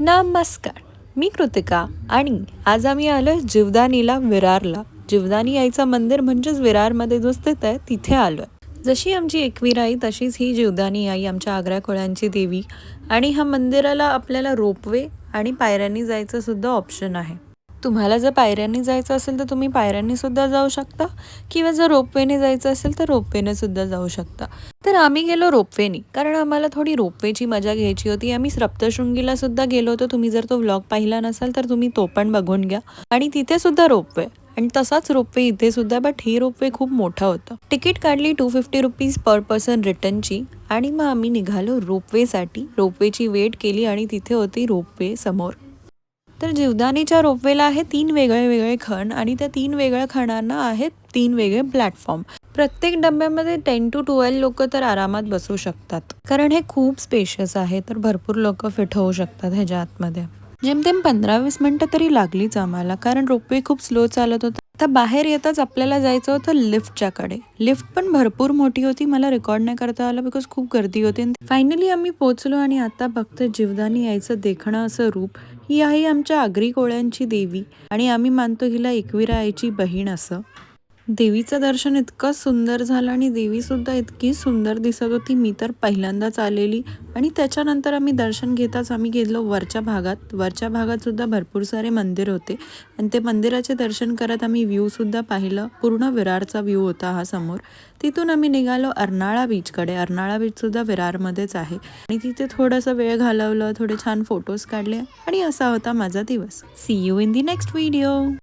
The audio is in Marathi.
नमस्कार, मी कृतिका आणि आज आम्ही आलो जीवदानीला विरारला. जीवदानी आईचं मंदिर म्हणजेच विरारमध्ये जो स्थित आहे तिथे आलो आहे. जशी आमची एकवीर आई तशीच ही जीवदानी आई आमच्या आग्रा खोळ्यांची देवी. आणि ह्या मंदिराला आपल्याला रोपवे आणि पायऱ्यांनी जायचं सुद्धा ऑप्शन आहे. तुम्हाला जर पायऱ्यांनी जायचं असेल तर तुम्ही पायऱ्यांनी सुद्धा जाऊ शकता किंवा जर रोपवेने जायचं असेल तर रोपवेने सुद्धा जाऊ शकता. तर आम्ही गेलो रोपवेनी, कारण आम्हाला थोडी रोपवेची मजा घ्यायची होती. आम्ही सप्तशृंगीला सुद्धा गेलो होतो. तुम्ही जर तो व्लॉग पाहिला नसाल तर तुम्ही तो पण बघून घ्या. आणि तिथे सुद्धा रोपवे आणि तसाच रोपवे इथे सुद्धा, बट ही रोपवे खूप मोठा होता. तिकीट काढली 250 रुपीज पर पर्सन रिटर्नची आणि मग आम्ही निघालो रोपवेसाठी. रोपवेची वेट केली आणि तिथे होती रोपवे समोर. तर जीवदानीच्या रोपवेला आहे 3 वेगळे खण आणि त्या 3 वेगळ्या खणांना आहेत 3 वेगळे प्लॅटफॉर्म. प्रत्येक डब्यामध्ये 10 to 12 लोक तर आरामात बसू शकतात, कारण हे खूप स्पेशियस आहे. तर भरपूर लोक फिट होऊ शकतात ह्याच्या आतमध्ये. जेमतेम 15-20 मिनिटं तरी लागलीच आम्हाला, कारण रोपवे खूप स्लो चालत होता. आता बाहेर येताच आपल्याला जायचं होतं लिफ्टच्या कडे. लिफ्ट पण भरपूर मोठी होती, मला रेकॉर्ड नाही करता आलं बिकॉज खूप गर्दी होती. फायनली आम्ही पोहोचलो आणि आता बघतो जीवदानी यायचं देखणं असं रूप. ही आहे आमच्या आगरी कोळ्यांची देवी आणि आम्ही मानतो हिला एकविरा आईची बहीण असं. देवीचं दर्शन इतकं सुंदर झालं आणि देवी सुद्धा इतकी सुंदर दिसत होती. मी तर पहिल्यांदाच आलेली. आणि त्याच्यानंतर आम्ही दर्शन घेताच आम्ही गेलो वरच्या भागात सुद्धा भरपूर सारे मंदिर होते आणि ते मंदिराचे दर्शन करत आम्ही व्ह्यू सुद्धा पाहिलं. पूर्ण विरारचा व्ह्यू होता हा समोर. तिथून आम्ही निघालो अर्नाळा बीचकडे. अर्नाळा बीच सुद्धा विरारमध्येच आहे आणि तिथे थोडासा वेळ घालवलं, थोडे छान फोटोज काढले आणि असा होता माझा दिवस. See you in the next video.